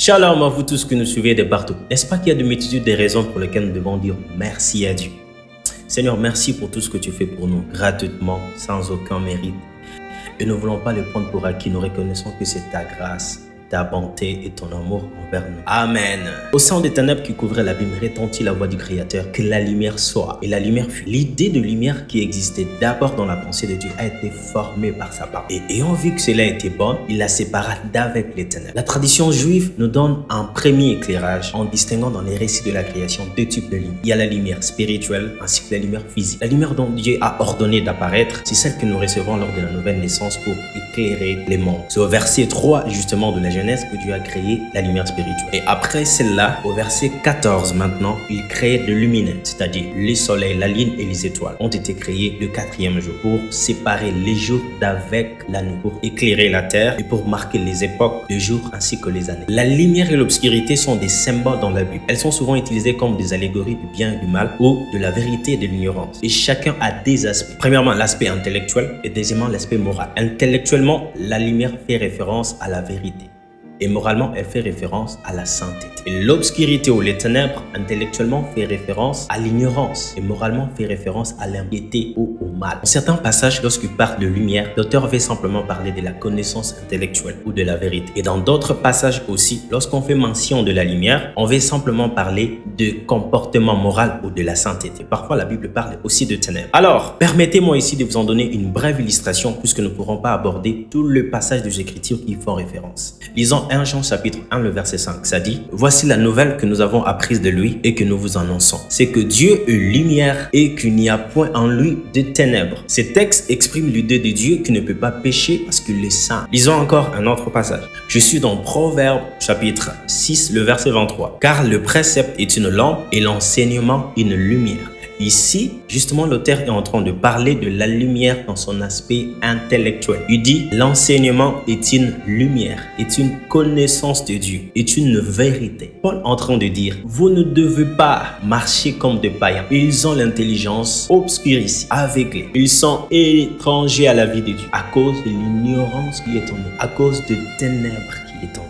Shalom à vous tous que nous suivez de partout. N'est-ce pas qu'il y a de multitudes de raisons pour lesquelles nous devons dire merci à Dieu? Seigneur, merci pour tout ce que tu fais pour nous, gratuitement, sans aucun mérite. Et nous ne voulons pas le prendre pour acquis, nous reconnaissons que c'est ta grâce, ta bonté et ton amour envers nous. Amen. Au sein des ténèbres qui couvraient l'abîme, retentit la voix du Créateur, que la lumière soit. Et la lumière fut. L'idée de lumière qui existait d'abord dans la pensée de Dieu a été formée par sa parole. Et ayant vu que cela était bon, il la sépara d'avec les ténèbres. La tradition juive nous donne un premier éclairage en distinguant dans les récits de la création deux types de lumière. Il y a la lumière spirituelle ainsi que la lumière physique. La lumière dont Dieu a ordonné d'apparaître, c'est celle que nous recevons lors de la nouvelle naissance pour éclairer les mondes. C'est au verset 3 justement de la Genèse que Dieu a créé la lumière spirituelle. Et après celle-là, au verset 14 maintenant, il crée le lumineux, c'est-à-dire le soleil, la lune et les étoiles ont été créés le quatrième jour pour séparer les jours d'avec la nuit, pour éclairer la terre et pour marquer les époques, les jours ainsi que les années. La lumière et l'obscurité sont des symboles dans la Bible. Elles sont souvent utilisées comme des allégories du bien et du mal ou de la vérité et de l'ignorance. Et chacun a des aspects. Premièrement, l'aspect intellectuel et deuxièmement, l'aspect moral. Intellectuellement, la lumière fait référence à la vérité. Et moralement, elle fait référence à la sainteté. Et l'obscurité ou les ténèbres, intellectuellement, fait référence à l'ignorance. Et moralement, fait référence à l'impiété ou au mal. Dans certains passages, lorsqu'il parle de lumière, l'auteur veut simplement parler de la connaissance intellectuelle ou de la vérité. Et dans d'autres passages aussi, lorsqu'on fait mention de la lumière, on veut simplement parler de comportement moral ou de la sainteté. Parfois, la Bible parle aussi de ténèbres. Alors, permettez-moi ici de vous en donner une brève illustration puisque nous ne pourrons pas aborder tout le passage des Écritures qui y font référence. Lisons 1 Jean chapitre 1, le verset 5, ça dit « Voici la nouvelle que nous avons apprise de lui et que nous vous annonçons. C'est que Dieu est lumière et qu'il n'y a point en lui de ténèbres. » Ce texte exprime l'idée de Dieu qui ne peut pas pécher parce qu'il est saint. Lisons encore un autre passage. Je suis dans Proverbe chapitre 6, le verset 23. « Car le précepte est une lampe et l'enseignement une lumière. » Ici, justement, l'auteur est en train de parler de la lumière dans son aspect intellectuel. Il dit, l'enseignement est une lumière, est une connaissance de Dieu, est une vérité. Paul est en train de dire, vous ne devez pas marcher comme des païens. Ils ont l'intelligence obscurcie, aveuglée. Ils sont étrangers à la vie de Dieu à cause de l'ignorance qui est en eux, à cause de ténèbres.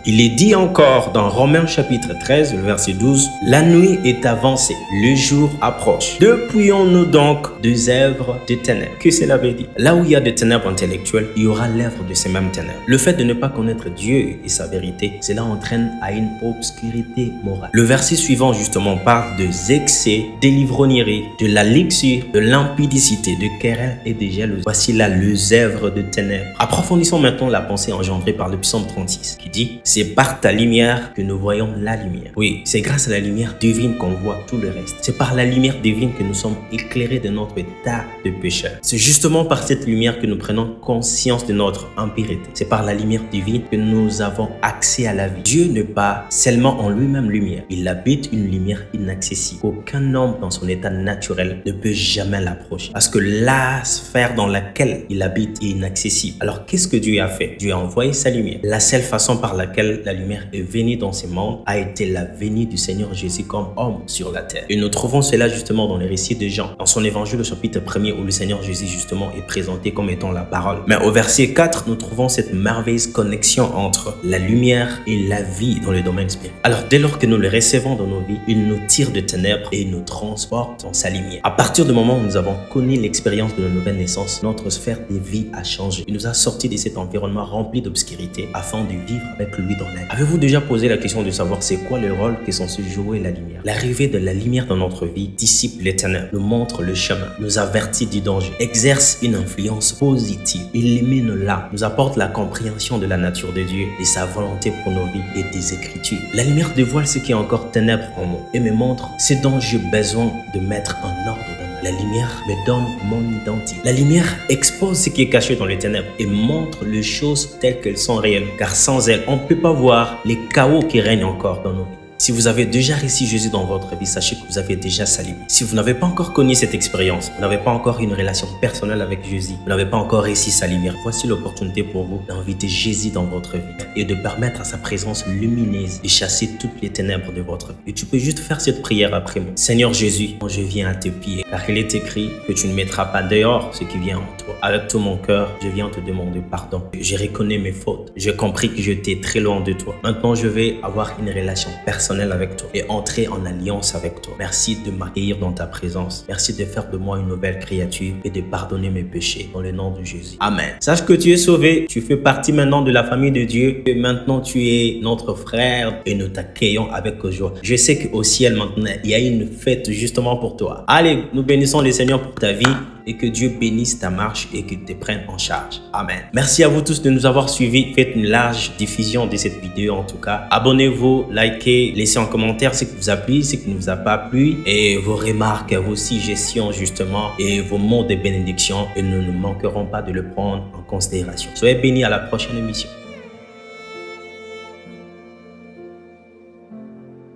Il est dit encore dans Romains chapitre 13, le verset 12, « La nuit est avancée, le jour approche. Dépouillons-nous donc des œuvres de ténèbres. » Que cela veut dire? Là où il y a des ténèbres intellectuelles, il y aura l'œuvre de ces mêmes ténèbres. Le fait de ne pas connaître Dieu et sa vérité, cela entraîne à une obscurité morale. Le verset suivant justement parle de excès, de l'ivrognerie, de la luxure, de l'impudicité, de querelle et de jalousie. Voici là les œuvres de ténèbres. Approfondissons maintenant la pensée engendrée par le psaume 36 qui dit c'est par ta lumière que nous voyons la lumière. Oui, c'est grâce à la lumière divine qu'on voit tout le reste. C'est par la lumière divine que nous sommes éclairés de notre état de pécheur. C'est justement par cette lumière que nous prenons conscience de notre impureté. C'est par la lumière divine que nous avons accès à la vie. Dieu n'est pas seulement en lui-même lumière. Il habite une lumière inaccessible. Aucun homme dans son état naturel ne peut jamais l'approcher. Parce que la sphère dans laquelle il habite est inaccessible. Alors qu'est-ce que Dieu a fait? Dieu a envoyé sa lumière. La seule façon par laquelle la lumière est venue dans ces mondes a été la venue du Seigneur Jésus comme homme sur la terre. Et nous trouvons cela justement dans les récits de Jean, dans son évangile au chapitre 1er où le Seigneur Jésus justement est présenté comme étant la parole. Mais au verset 4, nous trouvons cette merveilleuse connexion entre la lumière et la vie dans le domaine spirituel. Alors dès lors que nous le recevons dans nos vies, il nous tire de ténèbres et nous transporte dans sa lumière. À partir du moment où nous avons connu l'expérience de la nouvelle naissance, notre sphère de vie a changé. Il nous a sortis de cet environnement rempli d'obscurité afin de vivre avec lui dans la vie. Avez-vous déjà posé la question de savoir c'est quoi le rôle qu'est censé jouer la lumière? L'arrivée de la lumière dans notre vie dissipe les ténèbres, nous montre le chemin, nous avertit du danger, exerce une influence positive, illumine l'âme, nous apporte la compréhension de la nature de Dieu, de sa volonté pour nos vies et des Écritures. La lumière dévoile ce qui est encore ténèbres en moi et me montre ce dont j'ai besoin de mettre en ordre dans la lumière me donne mon identité. La lumière expose ce qui est caché dans les ténèbres et montre les choses telles qu'elles sont réelles. Car sans elle, on ne peut pas voir les chaos qui règnent encore dans nos vies. Si vous avez déjà reçu Jésus dans votre vie, sachez que vous avez déjà salué. Si vous n'avez pas encore connu cette expérience, vous n'avez pas encore une relation personnelle avec Jésus, vous n'avez pas encore réussi sa lumière, voici l'opportunité pour vous d'inviter Jésus dans votre vie et de permettre à sa présence lumineuse de chasser toutes les ténèbres de votre vie. Et tu peux juste faire cette prière après moi. Seigneur Jésus, je viens à tes pieds, car il est écrit que tu ne mettras pas dehors ce qui vient en toi. Avec tout mon cœur, je viens te demander pardon. Je reconnais mes fautes. J'ai compris que j'étais très loin de toi. Maintenant, je vais avoir une relation personnelle avec toi et entrer en alliance avec toi. Merci de m'accueillir dans ta présence. Merci de faire de moi une nouvelle créature et de pardonner mes péchés dans le nom de Jésus. Amen. Sache que tu es sauvé. Tu fais partie maintenant de la famille de Dieu. Et maintenant, tu es notre frère et nous t'accueillons avec joie. Je sais qu'au ciel maintenant, il y a une fête justement pour toi. Allez, nous bénissons le Seigneur pour ta vie et que Dieu bénisse ta marche et qu'il te prenne en charge. Amen. Merci à vous tous de nous avoir suivis. Faites une large diffusion de cette vidéo en tout cas. Abonnez-vous, likez, laissez en commentaire ce qui vous a plu, ce qui ne vous a pas plu et vos remarques, vos suggestions justement et vos mots de bénédiction et nous ne manquerons pas de le prendre en considération. Soyez bénis, à la prochaine émission.